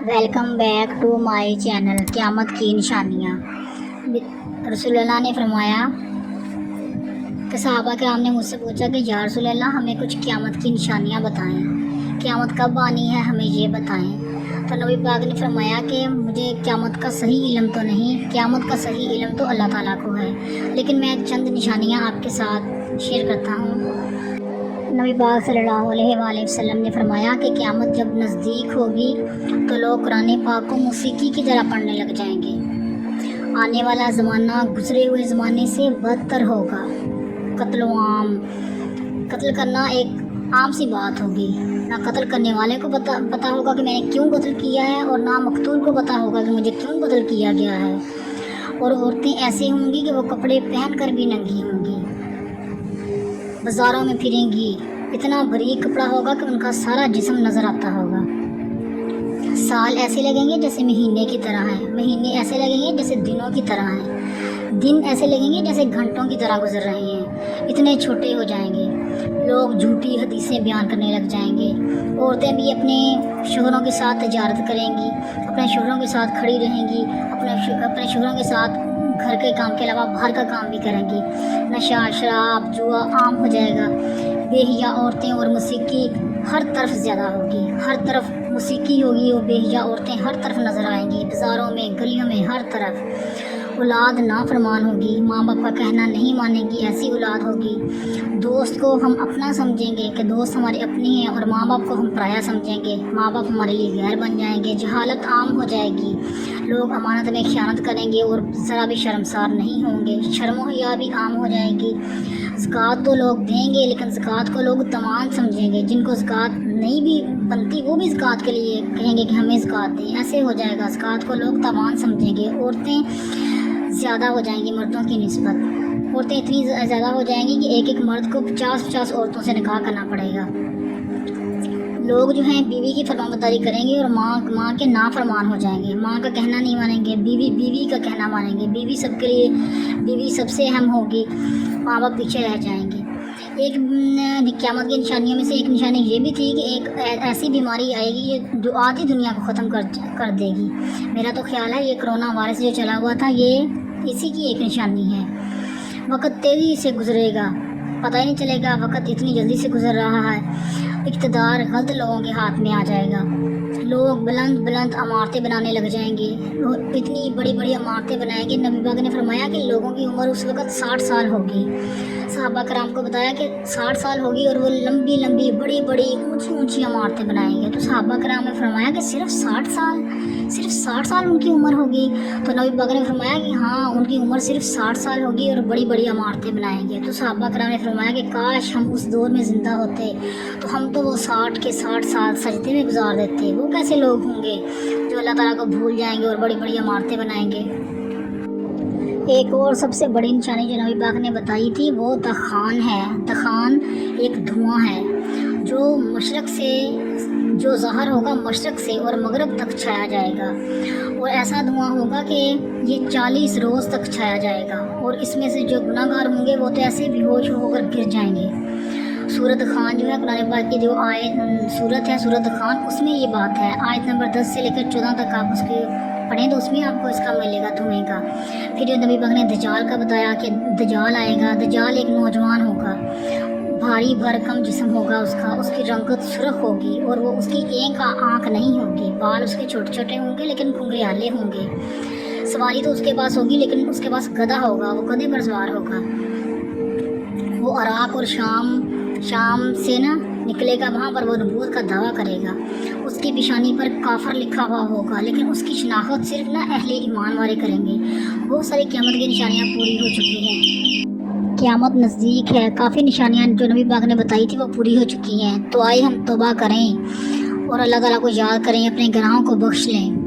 Welcome back to my channel क़यामत की निशानियाँ। रसूलुल्लाह ने फरमाया कि सहाबा किराम ने मुझसे पूछा कि या रसूलुल्लाह हमें कुछ क़यामत की निशानियाँ बताएं, क़यामत कब आनी है हमें ये बताएं। तो नबी पाक ने फरमाया कि मुझे क़यामत का सही इल्म तो नहीं, क़यामत का सही इल्म तो अल्लाह ताला को है, लेकिन मैं चंद निशानियाँ आपके साथ शेयर करता हूँ। नबी पाक सल्लल्लाहु अलैहि वसल्लम ने फरमाया कि क़यामत जब नज़दीक होगी तो लोग कुरान पाक को मौसीकी की तरह पढ़ने लग जाएंगे। आने वाला ज़माना गुज़रे हुए ज़माने से बदतर होगा। कत्ल करना एक आम सी बात होगी। ना कत्ल करने वाले को पता होगा कि मैंने क्यों कत्ल किया है, और ना मकतूल को पता होगा कि मुझे क्यों कत्ल किया गया है। और औरतें ऐसी होंगी कि वो कपड़े पहन कर भी नंगी होंगी, बाज़ारों में फिरेंगी। इतना बारीक कपड़ा होगा कि उनका सारा जिस्म नज़र आता होगा। साल ऐसे लगेंगे जैसे महीने की तरह हैं, महीने ऐसे लगेंगे जैसे दिनों की तरह हैं, दिन ऐसे लगेंगे जैसे घंटों की तरह गुजर रहे हैं। इतने छोटे हो जाएंगे। लोग झूठी हदीसें बयान करने लग जाएंगे। औरतें भी अपने शोहरों के साथ तजारत करेंगी, अपने शोहरों के साथ खड़ी रहेंगी, अपने शोहरों के साथ घर के काम के अलावा बाहर का काम भी करेंगी। नशा, शराब, जुआ आम हो जाएगा। बेहिया औरतें और मौसीकी हर तरफ ज़्यादा होगी। हर तरफ मौसीकी होगी और बेहिया औरतें हर तरफ नज़र आएंगी, बाज़ारों में, गलियों में, हर तरफ। औलाद नाफरमान होगी, माँ बाप का कहना नहीं मानेगी, ऐसी औलाद होगी। दोस्त को हम अपना समझेंगे कि दोस्त हमारे अपने हैं, और माँ बाप को हम पराया समझेंगे, माँ बाप हमारे लिए गैर बन जाएंगे। जहालत आम हो जाएगी। लोग अमानत में ख़यानत करेंगे और ज़रा भी शर्मसार नहीं होंगे। शर्म हया भी आम हो जाएगी। ज़कात तो लोग देंगे, लेकिन ज़कात को लोग तमान समझेंगे। जिनको ज़कात नहीं भी बनती वो भी ज़कात के लिए कहेंगे कि हमें ज़कात दें। ऐसे हो जाएगा। ज़कात को लोग तमान समझेंगे। औरतें ज़्यादा हो जाएंगी मर्दों की निस्बत। औरतें इतनी ज़्यादा हो जाएंगी कि एक एक मर्द को 50-50 औरतों से निकाह करना पड़ेगा। लोग जो हैं बीवी की फरमाबरदारी करेंगे और माँ के नाफरमान हो जाएंगे। माँ का कहना नहीं मानेंगे, बीवी का कहना मानेंगे। बीवी सबसे अहम होगी, माँ बाप पीछे रह जाएंगे। एक क़यामत की निशानियों में से एक निशानी ये भी थी कि एक ऐसी बीमारी आएगी जो आधी दुनिया को ख़त्म कर देगी। मेरा तो ख्याल है ये कोरोना वायरस जो चला हुआ था ये इसी की एक निशानी है। वक्त तेज़ी से गुजरेगा, पता ही नहीं चलेगा वक्त इतनी जल्दी से गुजर रहा है। इक़्तिदार गलत लोगों के हाथ में आ जाएगा। लोग बुलंद इमारतें बनाने लग जाएंगे, इतनी बड़ी बड़ी इमारतें बनाएंगे। नबी पाक ने फरमाया कि लोगों की उम्र उस वक़्त 60 साल होगी। सहाबा कराम को बताया कि 60 साल होगी और वो लंबी लंबी बड़ी बड़ी ऊंची ऊंची इमारतें बनाएंगे। तो सहाबा कराम ने फरमाया कि सिर्फ 60 साल उनकी उम्र होगी। तो नबी पाक ने फरमाया कि हाँ, उनकी उम्र सिर्फ 60 साल होगी और बड़ी बड़ी इमारतें बनाएंगे। तो सहाबा कराम ने फरमाया कि काश हम उस दौर में ज़िंदा होते तो हम तो वो 60 साल सजदे में गुजार देते। वो कैसे लोग होंगे जो अल्लाह ताला को भूल जाएंगे और बड़ी बड़ी इमारतें बनाएंगे। एक और सबसे बड़ी निशानी जो नबी पाक ने बताई थी वो दखान है। दखान एक धुआं है जो मशरक़ से, जो ज़ाहिर होगा मशरक़ से और मगरब तक छाया जाएगा। और ऐसा धुआं होगा कि ये 40 रोज़ तक छाया जाएगा। और इसमें से जो गुनाहगार होंगे वो तो ऐसे बेहोश होकर गिर जाएंगे। सूरत खान जो है कुरान पाक की जो सूरत है, सूरत खान, उसमें ये बात है। आयत नंबर 10 से लेकर 14 तक आप उसके पढ़ें तो उसमें आपको इसका मिलेगा धुएँ का। फिर जो नबी पाक ने दज्जाल का बताया कि दज्जाल आएगा। दज्जाल एक नौजवान होगा, भारी भरकम जिस्म होगा उसका, उसकी रंगत सुर्ख होगी और वो उसकी एक आँख नहीं होगी। बाल उसके छोटे छोटे होंगे लेकिन घुंघराले होंगे। सवारी तो उसके पास होगी लेकिन उसके पास गधा होगा, वो गधे पर सवार होगा। वो इराक और शाम से ना निकलेगा, वहाँ पर वो नबूवत का दावा करेगा। उसकी पेशानी पर काफर लिखा हुआ होगा, लेकिन उसकी शनाख्त सिर्फ ना अहले ईमान वाले करेंगे। बहुत सारी क़यामत की निशानियाँ पूरी हो चुकी हैं। क़यामत नज़दीक है। काफ़ी निशानियाँ जो नबी पाक ने बताई थी वो पूरी हो चुकी हैं। तो आइए हम तौबा करें और अल्लाह ताला को याद करें, अपने गुनाहों को बख्श लें।